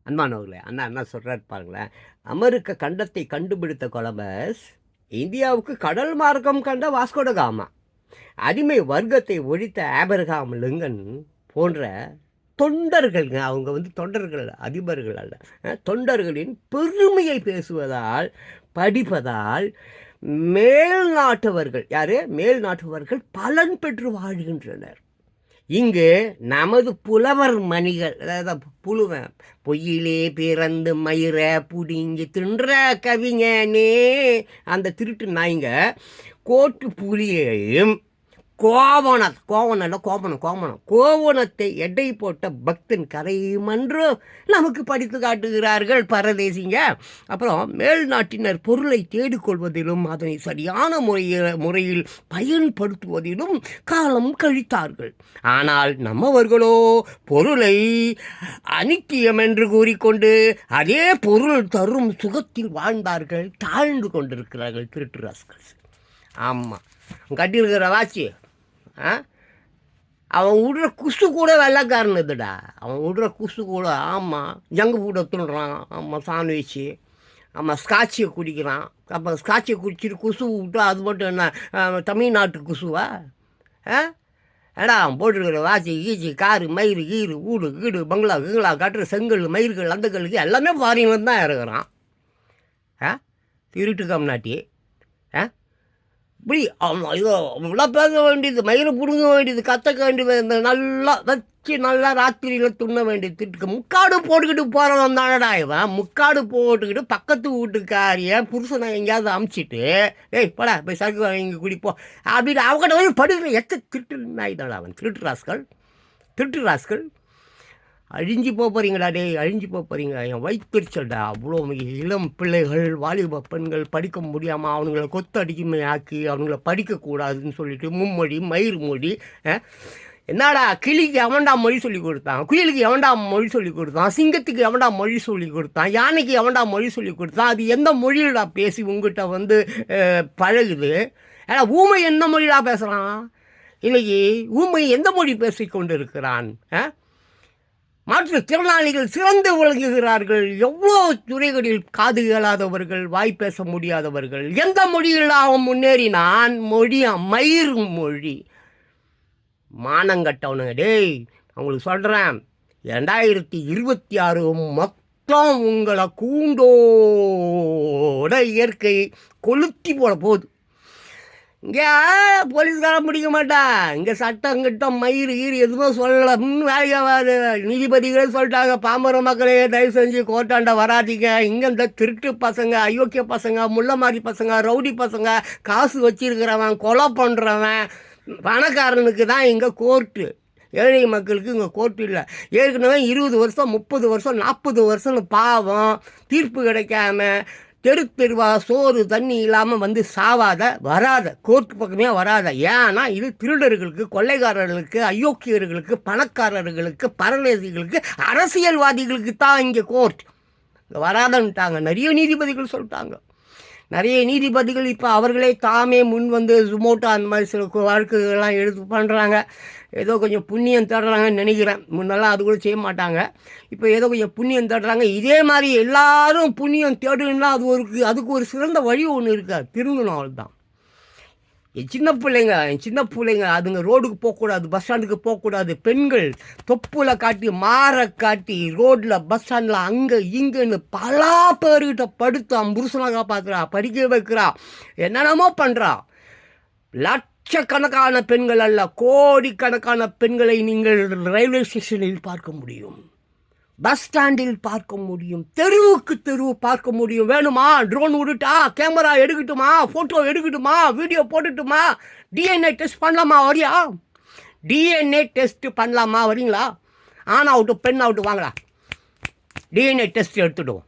அன்பானவர்களே, அண்ணா என்ன சொல்றாரு பாருங்களேன். அமெரிக்க கண்டத்தை கண்டுபிடித்த கொலம்பஸ், இந்தியாவுக்கு கடல் மார்க்கம் கண்ட வாஸ்கோ ட காமா, அடிமை வர்க்கத்தை ஒழித்த ஆபிரகாம் லிங்கன் போன்ற தொண்டர்கள்ங்க. அவங்க தொண்டர்கள், அதிபர்கள் அல்ல. தொண்டர்களின் பெருமையை பேசுவதால், படிப்பதால் மேல் நாட்டவர்கள் யாரு? மேல் நாட்டவர்கள் பலன் பெற்று வாழ்கின்றனர். இங்கு நமது புலவர் மணிகள், அதாவது புழுவன், பொய்யிலே பிறந்து மயிர புடிங்கி தின்ற கவிஞனே, அந்த திருட்டு நாய்ங்க கோட்டு புலியையும் கோவணத்தை எடை போட்ட பக்தன் கரையுமன்றோ நமக்கு படித்து காட்டுகிறார்கள் பரதேசிங்க. அப்புறம் மேல் நாட்டினர் பொருளை தேடிக்கொள்வதிலும் அதனை சரியான முறையில் பயன்படுத்துவதிலும் காலம் கழித்தார்கள். ஆனால் நம்மவர்களோ பொருளை அனித்தியம் என்று கூறிக்கொண்டு அதே பொருள் தரும் சுகத்தில் வாழ்ந்தார்கள், தாழ்ந்து கொண்டிருக்கிறார்கள் திருட்டு ராஸ்கல்ஸ். ஆமாம், கட்டியிருக்கிற வாட்சி அவன் விடுற குசு கூட வெள்ளைக்காரனுதுடா. அவன் விடுற குசு கூட. ஆமாம், ஜங்கு ஃபுட்டை துண்டுறான். ஆமாம், சாண்ட்விச்சு. ஆமாம், ஸ்காட்சியை குடிக்கிறான். அப்போ ஸ்காட்சியை குடிச்சிட்டு குசு விட்டு அது மட்டும் என்ன தமிழ்நாட்டு குசுவா? ஏடா அவன் போட்டிருக்கிற வாட்சி கீச்சி காரு மயிறு கீரு வீடு கீடு பங்களா கீங்களா கட்டுற செங்கல் மயிர்கள் அந்த கல்லுக்கு எல்லாமே ஃபாரின்ல தான் இறக்குறான். திருட்டு கம்நாட்டி. இப்படி ஐயோ இவ்வளோ பேச வேண்டியது, மயிரை பிடுங்க வேண்டியது, கற்றுக்க வேண்டியது, இந்த நல்லா வச்சு நல்லா ராத்திரியில் துண்ண வேண்டியது. திட்டுக்கு முக்காடு போட்டுக்கிட்டு போகிறவன் தானடா இவன். முக்காடு போட்டுக்கிட்டு பக்கத்து வீட்டுக்காரிய புருஷனை எங்கேயாவது அமுச்சிட்டு, ஏய் போடா போய் சரக்கு வாங்கி குடிப்போம் அப்படின்னு அவங்ககிட்ட படுகிற திருட்டு நாய் தானே அவன். திருட்டு ராஸ்கள். அழிஞ்சு போகிறீங்கடா டே, அழிஞ்சு போகிறீங்க. என் வயிற்றுச்சல்டா. அவ்வளோ இளம் பிள்ளைகள், வாலிப பெண்கள் படிக்க முடியாமல் அவனுங்களை கொத்தடிக்குமே ஆக்கி அவனுங்களை படிக்கக்கூடாதுன்னு சொல்லிட்டு மும்மொழி மயிர் மொழி. என்னடா கிளிக்கு எவன்டா மொழி சொல்லி கொடுத்தான்? குயிலுக்கு எவன்டா மொழி சொல்லி கொடுத்தான்? சிங்கத்துக்கு எவன்டா மொழி சொல்லி கொடுத்தான்? யானைக்கு எவன்டா மொழி சொல்லி கொடுத்தான்? அது எந்த மொழியிலடா பேசி உங்ககிட்ட பழகுது? ஏன்னா ஊமை என்ன மொழிடா பேசுகிறான் இன்னைக்கு? ஊமை எந்த மொழி பேசி கொண்டு இருக்கிறான்? மாற்றுத்திறனாளிகள் சிறந்து விளங்குகிறார்கள். எவ்வளோ துறைகளில் காது கேளாதவர்கள், வாய் பேச முடியாதவர்கள். எந்த மொழியில் அவன் முன்னேறினான்? மயிர் மொழி. மானங்கட்டவனுங்க டேய், அவங்களுக்கு சொல்கிறேன், 2026 மொத்தம் உங்களை கூண்டோட இயற்கை கொளுத்தி போட போகுது. இங்கே போலீஸ்காரன் பிடிக்க மாட்டான். இங்கே சட்டம் கிட்டம் மயிறு எதுவுமே சொல்லலை. வேலையாகாது. நீதிபதிகளே சொல்லிட்டாங்க, பாமர மக்களே தயவு செஞ்சு கோர்ட்டாண்ட வராதிங்க. இங்கே இந்த திருட்டு பசங்க, அயோக்கிய பசங்க, முள்ளமாரி பசங்க, ரவுடி பசங்க, காசு வச்சிருக்கிறவன், கொலை பண்ணுறவன், பணக்காரனுக்கு தான் இங்கே கோர்ட்டு. ஏழை மக்களுக்கு இங்கே கோர்ட்டு இல்லை. ஏற்கனவே 20 வருஷம் 30 வருஷம் 40 வருஷம்னு பாவம் தீர்ப்பு கிடைக்காம தெருவா சோறு தண்ணி இல்லாமல் வராத கோர்ட்டு பக்கமே வராத. ஏன்னா இது திருடர்களுக்கு, கொள்ளைக்காரர்களுக்கு, அயோக்கியர்களுக்கு, பணக்காரர்களுக்கு, பரநேசிகளுக்கு, அரசியல்வாதிகளுக்கு தான் இங்கே கோர்ட். வராதன்ட்டாங்க. நிறைய நீதிபதிகள் சொல்லிட்டாங்க. நிறைய நீதிபதிகள் இப்போ அவர்களே தாமே முன் ஜுமோட்டோ அந்த மாதிரி சில வழக்குகள்லாம் எடுத்து பண்ணுறாங்க. ஏதோ கொஞ்சம் புண்ணியம் தேடுறாங்கன்னு நினைக்கிறேன். முன்னெல்லாம் அது கூட செய்ய மாட்டாங்க. இப்போ ஏதோ கொஞ்சம் புண்ணியம் தேடுறாங்க. இதே மாதிரி எல்லாரும் புண்ணியம் தேடுன்னா அதுக்கு ஒரு சிறந்த வழி ஒன்று இருக்காது. திருந்தணும், அவ்வளோதான். என் சின்ன பிள்ளைங்க அதுங்க ரோடுக்கு போகக்கூடாது, பஸ் ஸ்டாண்டுக்கு போகக்கூடாது. பெண்கள் தொப்புல காட்டி மாற காட்டி ரோட்டில் பஸ் ஸ்டாண்டில் அங்கே இங்கேன்னு பல பேர்கிட்ட படுத்தான் புருஷனாக காப்பாற்றுறா, படிக்க வைக்கிறா, என்னென்னமோ பண்ணுறா. லட்சக்கணக்கான பெண்கள் அல்ல, கோடிக்கணக்கான பெண்களை நீங்கள் ரயில்வே ஸ்டேஷனில் பார்க்க முடியும், பஸ் ஸ்டாண்டில் பார்க்க முடியும், தெருவுக்கு தெருவு பார்க்க முடியும். வேணுமா? ட்ரோன் விட்டுட்டா, கேமரா எடுக்கட்டுமா, ஃபோட்டோ எடுக்கட்டுமா, வீடியோ போட்டுட்டுமா, டிஎன்ஏ டெஸ்ட் பண்ணலாமா? வரியா? டிஎன்ஏ டெஸ்ட் பண்ணலாமா? வரீங்களா? ஆண் அவுட்டு பெண் அவுட்டு வாங்களா, டிஎன்ஏ டெஸ்ட் எடுத்துடுவோம்.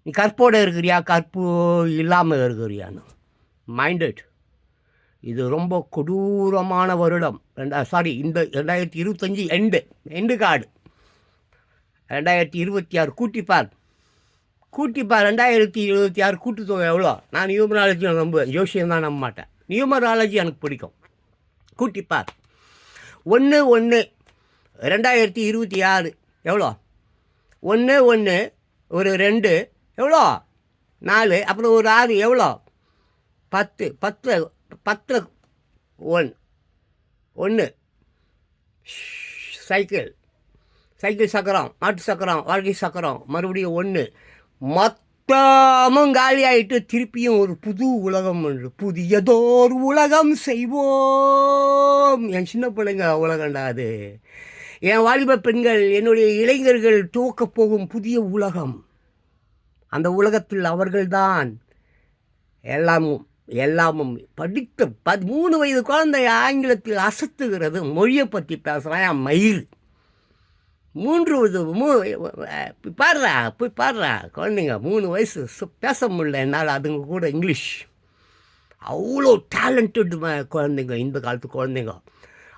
நீ கற்போடு இருக்கிறியா, கற்பு இல்லாமல் இருக்கிறியான்னு மைண்டட். இது ரொம்ப கொடூரமான வருடம். இந்த 2025 எண்டு கார்டு. 2026 கூட்டிப்பார். 2026 கூட்டுத்தொகை எவ்வளோ? நான் நியூமராலஜி நம்புவேன், ஜோசியம் தான் நம்ப மாட்டேன். நியூமராலஜி எனக்கு பிடிக்கும். கூட்டிப்பார். 1/1/2026 எவ்வளோ? 1 1 ஒரு 2 எவ்வளோ 4 அப்புறம் ஒரு 6 எவ்வளோ 10 10 1 சைக்கிள் சக்கரம், மாட்டு சக்கரம், வாழ்க்கை சக்கரம், மறுபடியும் 1 மொத்தமும் காலி ஆகிட்டு திருப்பியும் ஒரு புது உலகம் ஒன்று, புதியதோர் உலகம் செய்வோம். என் சின்ன பிள்ளைங்க உலகண்டா அது. என் வாலிப பெண்கள், என்னுடைய இளைஞர்கள் துவக்கப் போகும் புதிய உலகம். அந்த உலகத்தில் அவர்கள்தான் எல்லாமும் படித்த 13 வயது குழந்தை ஆங்கிலத்தில் அசத்துகிறது. மொழியை பற்றி பேசுகிறான் என் மயில். 3 பாடுறா குழந்தைங்க 3 வயசு பேச முடியல என்னால் அதுங்க கூட இங்கிலீஷ். அவ்வளோ டேலண்டட் குழந்தைங்க, இந்த காலத்து குழந்தைங்க.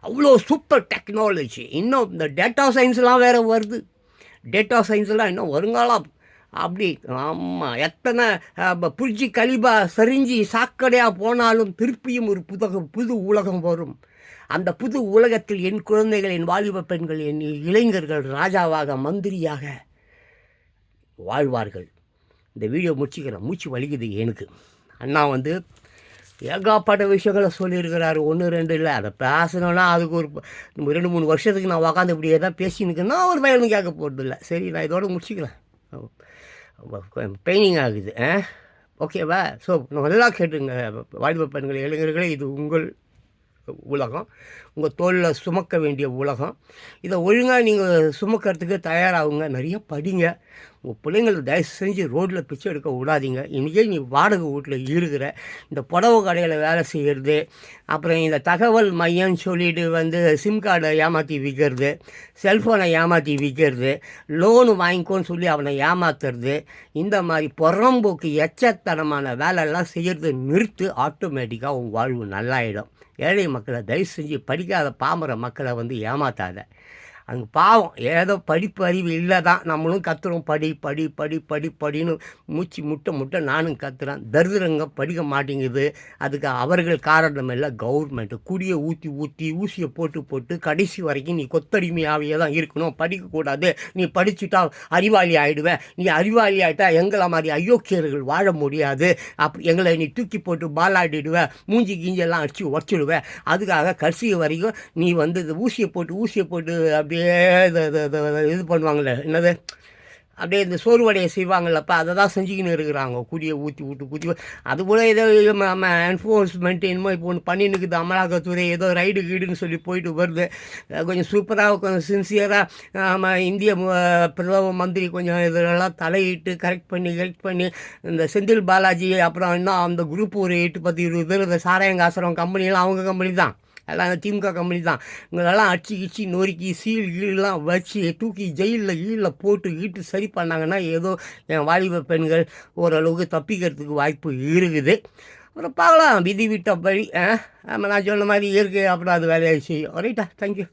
அவ்வளோ சூப்பர் டெக்னாலஜி. இன்னும் இந்த டேட்டா சயின்ஸ்லாம் வேறு வருது. டேட்டா சயின்ஸ்லாம் இன்னும் வருங்காலம் அப்படி. ஆமாம், எத்தனை புரிஞ்சி கலிபா சரிஞ்சு சாக்கடையாக போனாலும் திருப்பியும் ஒரு புது உலகம் வரும். அந்த புது உலகத்தில் என் குழந்தைகள், என் வாலிப பெண்கள், என் இளைஞர்கள் ராஜாவாக மந்திரியாக வாழ்வார்கள். இந்த வீடியோ முடிச்சுக்கிறேன், மூச்சு வலிக்குது எனக்கு. அண்ணா ஏகாப்பட்ட விஷயங்களை சொல்லியிருக்கிறாரு, 1 2 இல்லை. அதை பேசணுன்னா அதுக்கு ஒரு 2 3 வருஷத்துக்கு நான் உக்காந்து இப்படி எதாவது பேசினுக்குன்னா ஒரு பயனும் கேட்க போகிறது இல்லை. சரி, நான் இதோடு முடிச்சுக்கிறேன். பெயினிங் ஆகுது. ஓகேவா? ஸோ நல்லா கேட்டுங்க வாலிப பெண்கள், இளைஞர்களே, இது உங்கள் உலகம், உங்கள் தோளில் சுமக்க வேண்டிய உலகம். இதை ஒழுங்காக நீங்கள் சுமக்கிறதுக்கு தயாராகுங்க. நிறைய படிங்க. உங்கள் பிள்ளைங்களை தயவு செஞ்சு ரோட்டில் பிச்சை எடுக்க விடாதீங்க. இன்றைக்கே நீ வாடகை வீட்டில் இருக்கிற, இந்த புடவை கடையில் வேலை செய்கிறது, அப்புறம் இந்த தகவல் மையம்னு சொல்லிட்டு சிம் கார்டை ஏமாற்றி விற்கிறது, செல்ஃபோனை ஏமாற்றி விற்கிறது, லோனு வாங்கிக்கோன்னு சொல்லி அவனை ஏமாத்துறது, இந்த மாதிரி புறம்போக்கு எச்சத்தனமான வேலையெல்லாம் செய்கிறது நிறுத்து. ஆட்டோமேட்டிக்காக உன் வாழ்வு நல்லாயிடும். ஏழை மக்களை தயவு செஞ்சு படிக்காத பாமர மக்களை ஏமாத்தாத. அங்கே பாவம், ஏதோ படிப்பு அறிவு இல்லை தான். நம்மளும் கத்துறோம், படின்னு மூச்சு முட்டை நானும் கத்துறேன். தரித்திரங்க படிக்க மாட்டேங்குது. அதுக்கு அவர்கள் காரணம் இல்லை, கவர்மெண்ட்டு. குடியை ஊற்றி ஊசியை போட்டு கடைசி வரைக்கும் நீ கொத்தடிமையாகவே தான் இருக்கணும், படிக்கக்கூடாது. நீ படிச்சுட்டா அறிவாளி ஆகிடுவேன், நீ அறிவாளி ஆகிட்டா எங்களை மாதிரி அயோக்கியர்கள் வாழ முடியாது, அப்படி எங்களை நீ தூக்கி போட்டு பாலாடிடுவேன், மூஞ்சி கீஞ்செல்லாம் அடித்து உடச்சிடுவேன். அதுக்காக கடைசி வரைக்கும் நீ ஊசியை போட்டு அப்படியே இது பண்ணுவாங்களே, என்னது, அப்படியே இந்த சோறுவடையை செய்வாங்கல்லப்பா, அதை தான் செஞ்சுக்கின்னு இருக்கிறாங்க. குடியை ஊற்றி அதுபோல் ஏதோ என்ஃபோர்ஸ்மெண்ட் என்னமோ இப்போ ஒன்று பண்ணின்னுக்குது. அமலாக்கத்துறை ஏதோ ரைடு கீடுன்னு சொல்லி போயிட்டு வருது. கொஞ்சம் சூப்பராக, கொஞ்சம் சின்சியராக இந்திய பிரதம மந்திரி கொஞ்சம் இதெல்லாம் தலையிட்டு கரெக்ட் பண்ணி இந்த செந்தில் பாலாஜி, அப்புறம் இன்னும் அந்த குரூப் ஒரு 8-10-20 பேர், இந்த சாராயங்காசரம் கம்பெனியெல்லாம் அவங்க கம்பெனி தான், எல்லாம் திமுக கம்பெனி தான். இவங்களெல்லாம் அடிச்சு நொறுக்கி கீழெலாம் வச்சு தூக்கி ஜெயிலில் போட்டு சரி பண்ணாங்கன்னா ஏதோ என் வாலிப பெண்கள் ஓரளவுக்கு தப்பிக்கிறதுக்கு வாய்ப்பு இருக்குது. அப்புறம் பார்க்கலாம், விதி விட்டபடி நான் சொன்ன மாதிரி இயற்கை அப்புறம் அது வேலையை செய்யும். ரைட்டா? தேங்க்யூ.